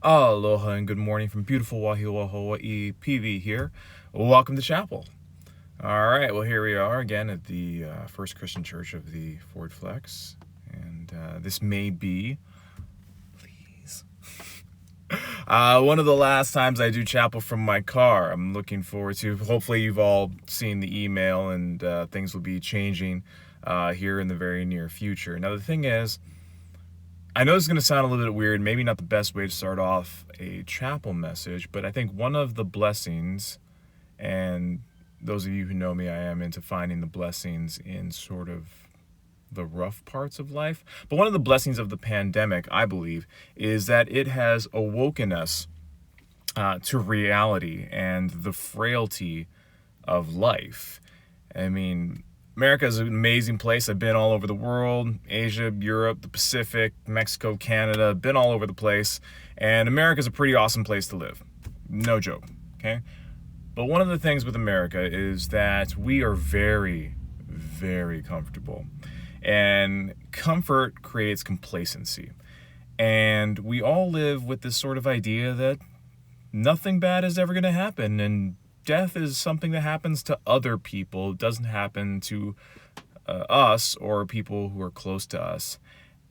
Aloha and good morning from beautiful Wahiawa, Hawaii. PV here. Welcome to chapel. All right, well, here we are again at the First Christian Church of the Ford Flex. And this may be, please, one of the last times I do chapel from my car. I'm looking forward to, hopefully you've all seen the email and things will be changing here in the very near future. Now, the thing is, I know this is going to sound a little bit weird, maybe not the best way to start off a chapel message, but I think one of the blessings, and those of you who know me, I am into finding the blessings in sort of the rough parts of life. But one of the blessings of the pandemic, I believe, is that it has awoken us to reality and the frailty of life. I mean, America is an amazing place. I've been all over the world, Asia, Europe, the Pacific, Mexico, Canada, been all over the place. And America is a pretty awesome place to live. No joke, okay? But one of the things with America is that we are very, very comfortable. And comfort creates complacency. And we all live with this sort of idea that nothing bad is ever going to happen, and death is something that happens to other people. It doesn't happen to us or people who are close to us.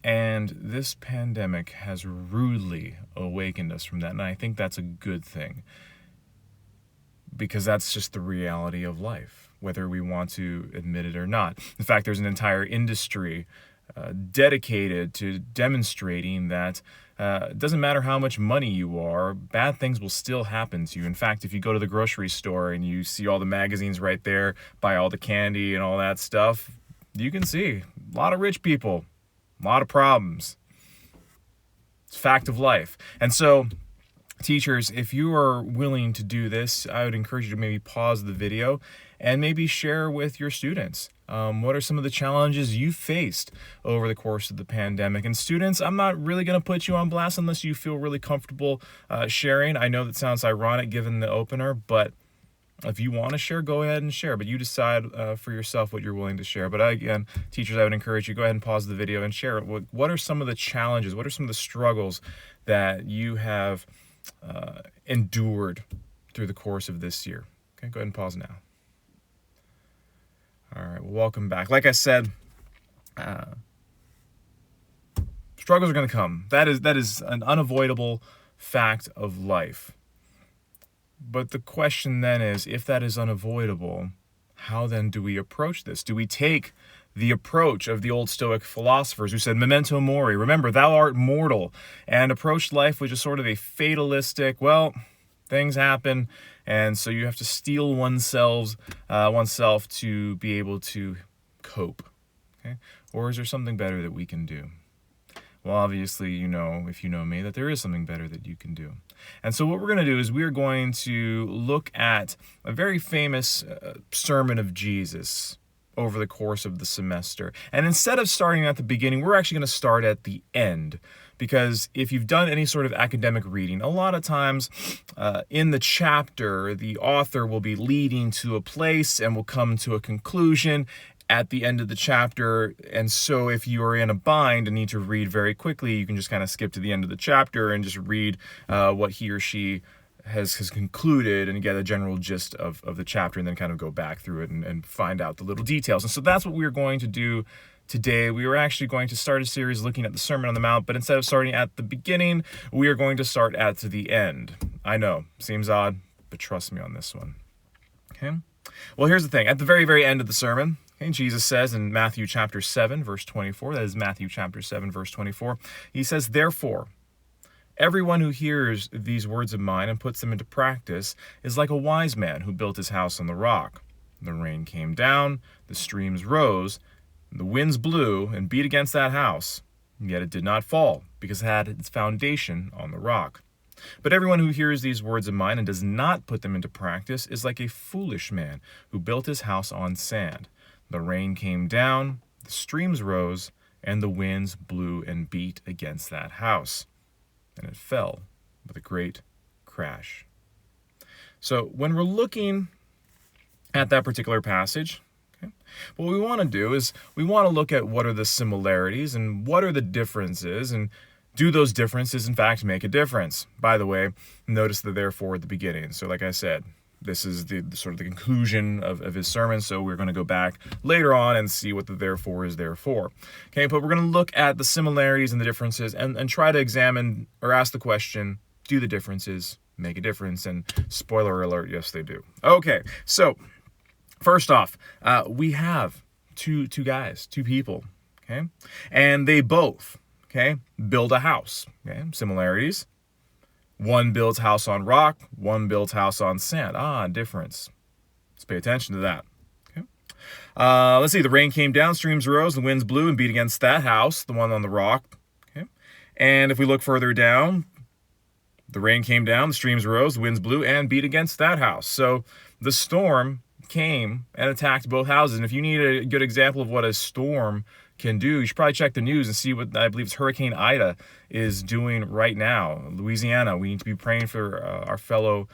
And this pandemic has rudely awakened us from that. And I think that's a good thing, because that's just the reality of life, whether we want to admit it or not. In fact, there's an entire industry dedicated to demonstrating that it doesn't matter how much money you are, bad things will still happen to you. In fact, if you go to the grocery store and you see all the magazines right there, buy all the candy and all that stuff, you can see a lot of rich people, a lot of problems. It's a fact of life. And so, teachers, if you are willing to do this, I would encourage you to maybe pause the video and maybe share with your students. What are some of the challenges you faced over the course of the pandemic? And students, I'm not really going to put you on blast unless you feel really comfortable sharing. I know that sounds ironic given the opener, but if you want to share, go ahead and share. But you decide for yourself what you're willing to share. But again, teachers, I would encourage you, go ahead and pause the video and share. What are some of the challenges? What are some of the struggles that you have endured through the course of this year? Okay, go ahead and pause now. All right, well, welcome back. Like I said, struggles are going to come. That is an unavoidable fact of life. But the question then is, if that is unavoidable, how then do we approach this? Do we take the approach of the old Stoic philosophers who said, memento mori, remember, thou art mortal, and approached life with just sort of a fatalistic, well, things happen, and so you have to steel oneself to be able to cope, okay? Or is there something better that we can do? Well, obviously, you know, if you know me, that there is something better that you can do. And so what we're going to do is we're going to look at a very famous sermon of Jesus over the course of the semester. And instead of starting at the beginning, we're actually going to start at the end. Because if you've done any sort of academic reading, a lot of times in the chapter, the author will be leading to a place and will come to a conclusion at the end of the chapter. And so if you are in a bind and need to read very quickly, you can just kind of skip to the end of the chapter and just read what he or she has concluded and get a general gist of the chapter, and then kind of go back through it and find out the little details. And so that's what we're going to do today. We were actually going to start a series looking at the Sermon on the Mount, but instead of starting at the beginning, we are going to start at the end. I know, seems odd, but trust me on this one. Okay? Well, here's the thing. At the very, very end of the sermon, okay, Jesus says in Matthew chapter 7, verse 24, that is Matthew chapter 7, verse 24, he says, therefore, everyone who hears these words of mine and puts them into practice is like a wise man who built his house on the rock. The rain came down, the streams rose, the winds blew and beat against that house, yet it did not fall, because it had its foundation on the rock. But everyone who hears these words of mine and does not put them into practice is like a foolish man who built his house on sand. The rain came down, the streams rose, and the winds blew and beat against that house, and it fell with a great crash. So when we're looking at that particular passage, okay, what we want to do is we want to look at what are the similarities and what are the differences, and Do those differences, in fact, make a difference? By the way, notice the therefore at the beginning. So like I said, this is the sort of the conclusion of his sermon, so we're going to go back later on and see what the therefore is there for. Okay, but we're going to look at the similarities and the differences and try to examine or ask the question, do the differences make a difference? And spoiler alert, yes, they do. Okay, so first off, we have two people, okay? And they both, okay, build a house, okay? Similarities. One builds house on rock, one builds house on sand. Difference. Let's pay attention to that. Okay. Let's see. The rain came down, streams rose, the winds blew and beat against that house, the one on the rock. Okay. And if we look further down, the rain came down, the streams rose, the winds blew and beat against that house. So the storm came and attacked both houses. And if you need a good example of what a storm can do, you should probably check the news and see what I believe it's Hurricane Ida is doing right now. Louisiana, we need to be praying for our fellow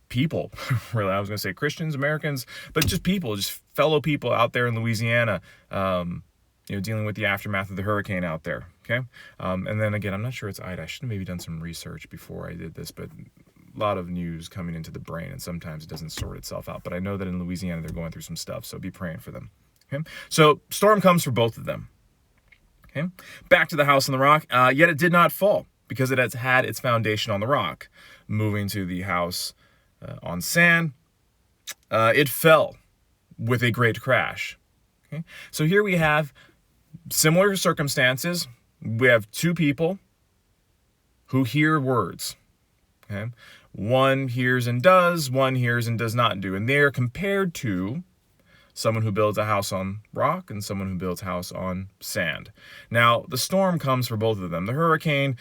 people. Really, I was going to say Christians, Americans, but just people, just fellow people out there in Louisiana, dealing with the aftermath of the hurricane out there. Okay, and then again, I'm not sure it's Ida. I should have maybe done some research before I did this, but a lot of news coming into the brain, and sometimes it doesn't sort itself out. But I know that in Louisiana they're going through some stuff, so be praying for them. Okay? So storm comes for both of them. Okay, back to the house on the rock. Yet it did not fall because it has had its foundation on the rock. Moving to the house on sand, it fell with a great crash. Okay, so here we have similar circumstances. We have two people who hear words. Okay, one hears and does, one hears and does not do, and they are compared to someone who builds a house on rock and someone who builds a house on sand. Now, the storm comes for both of them. The hurricane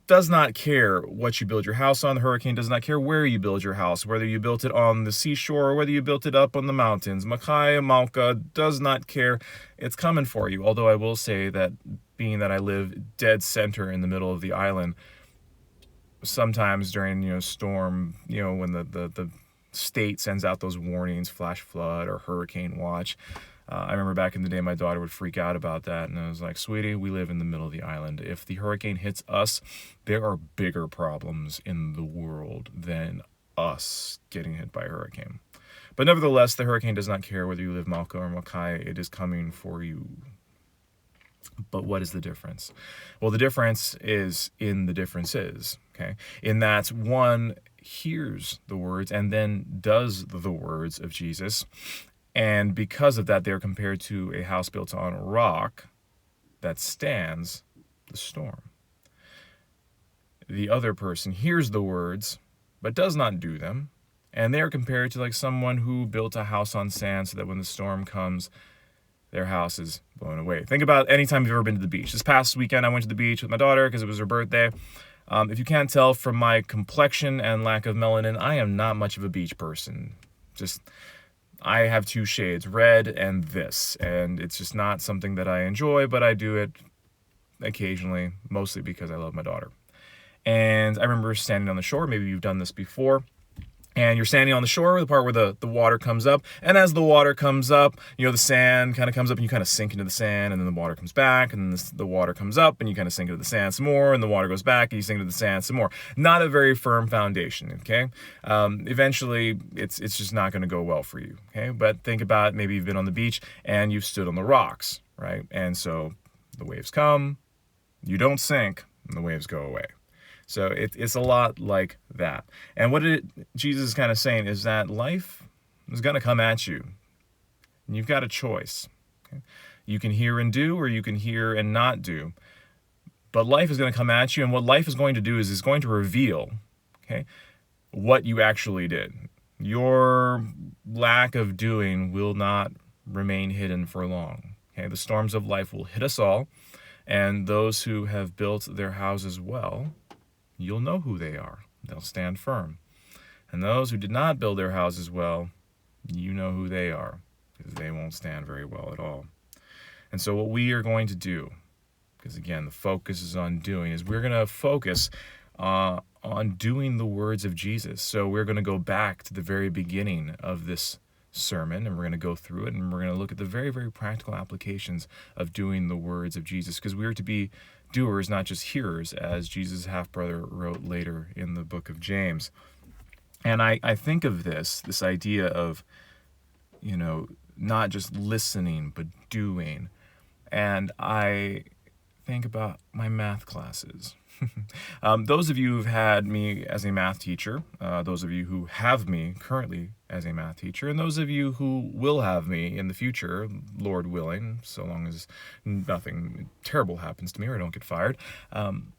does not care what you build your house on. The hurricane does not care where you build your house, whether you built it on the seashore or whether you built it up on the mountains. Makai, Malka does not care. It's coming for you. Although I will say that being that I live dead center in the middle of the island, sometimes during, storm, when the state sends out those warnings, flash flood or hurricane watch. I remember back in the day, my daughter would freak out about that. And I was like, sweetie, we live in the middle of the island. If the hurricane hits us, there are bigger problems in the world than us getting hit by a hurricane. But nevertheless, the hurricane does not care whether you live Malka or Makai. It is coming for you. But what is the difference? Well, the difference is in the differences, okay? In that one hears the words and then does the words of Jesus. And because of that, they're compared to a house built on rock that stands the storm. The other person hears the words, but does not do them. And they're compared to like someone who built a house on sand so that when the storm comes, their house is blown away. Think about any time you've ever been to the beach. This past weekend, I went to the beach with my daughter because it was her birthday. If you can't tell from my complexion and lack of melanin, I am not much of a beach person. I have two shades, red and this, and it's just not something that I enjoy, but I do it occasionally, mostly because I love my daughter. And I remember standing on the shore, maybe you've done this before, and you're standing on the shore, the part where the water comes up. And as the water comes up, the sand kind of comes up and you kind of sink into the sand, and then the water comes back, and then the water comes up and you kind of sink into the sand some more, and the water goes back and you sink into the sand some more. Not a very firm foundation, okay? Eventually, it's just not going to go well for you, okay? But think about maybe you've been on the beach and you've stood on the rocks, right? And so the waves come, you don't sink, and the waves go away. So it's a lot like that. And what Jesus is kind of saying is that life is going to come at you. And you've got a choice. Okay? You can hear and do, or you can hear and not do. But life is going to come at you, and what life is going to do is it's going to reveal, okay, what you actually did. Your lack of doing will not remain hidden for long. Okay? The storms of life will hit us all, and those who have built their houses well, you'll know who they are. They'll stand firm. And those who did not build their houses well, you know who they are, because they won't stand very well at all. And so what we are going to do, because again, the focus is on doing, is we're going to focus on doing the words of Jesus. So we're going to go back to the very beginning of this sermon, and we're going to go through it, and we're going to look at the very, very practical applications of doing the words of Jesus, because we are to be doers, not just hearers, as Jesus' half-brother wrote later in the book of James. And I think of this idea of, not just listening, but doing. And I think about my math classes. Those of you who've had me as a math teacher, those of you who have me currently as a math teacher, and those of you who will have me in the future, Lord willing, so long as nothing terrible happens to me or I don't get fired,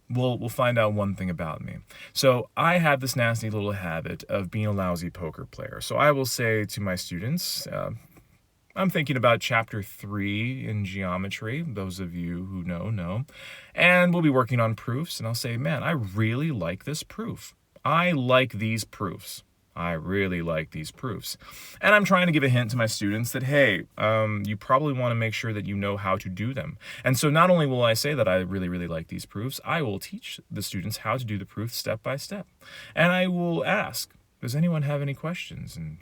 we'll find out one thing about me. So I have this nasty little habit of being a lousy poker player. So I will say to my students, I'm thinking about chapter 3 in geometry. Those of you who know. And we'll be working on proofs. And I'll say, man, I really like this proof. I like these proofs. I really like these proofs. And I'm trying to give a hint to my students that, hey, you probably want to make sure that you know how to do them. And so not only will I say that I really, really like these proofs, I will teach the students how to do the proofs step by step. And I will ask, does anyone have any questions? And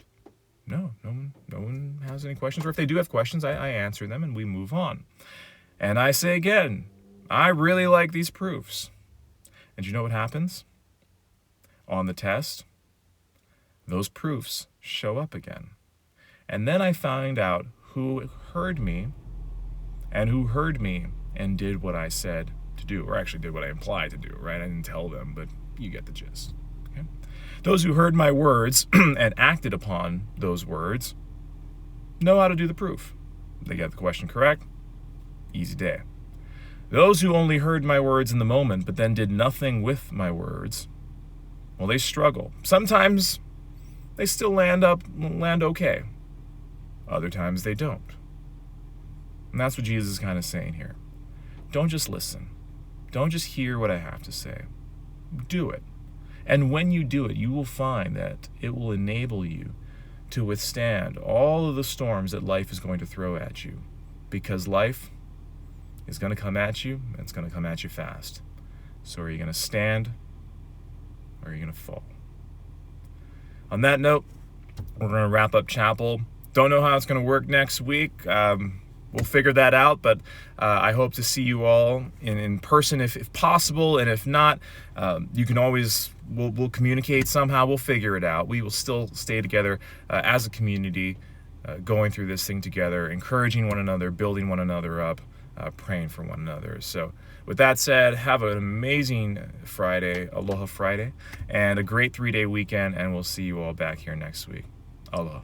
no one has any questions. Or if they do have questions, I answer them and we move on. And I say again, I really like these proofs. And you know what happens? On the test, those proofs show up again. And then I find out who heard me and did what I said to do, or actually did what I implied to do, right? I didn't tell them, but you get the gist. Okay? Those who heard my words and acted upon those words know how to do the proof. They get the question correct, easy day. Those who only heard my words in the moment but then did nothing with my words, well, they struggle. Sometimes they still land okay. Other times they don't. And that's what Jesus is kind of saying here. Don't just listen. Don't just hear what I have to say. Do it. And when you do it, you will find that it will enable you to withstand all of the storms that life is going to throw at you. Because life is going to come at you, and it's going to come at you fast. So are you going to stand, or are you going to fall? On that note, we're going to wrap up chapel. Don't know how it's going to work next week. We'll figure that out, but I hope to see you all in person if possible, and if not, you can always, we'll communicate somehow, we'll figure it out. We will still stay together as a community, going through this thing together, encouraging one another, building one another up, praying for one another. So with that said, have an amazing Friday, Aloha Friday, and a great 3-day weekend, and we'll see you all back here next week. Aloha.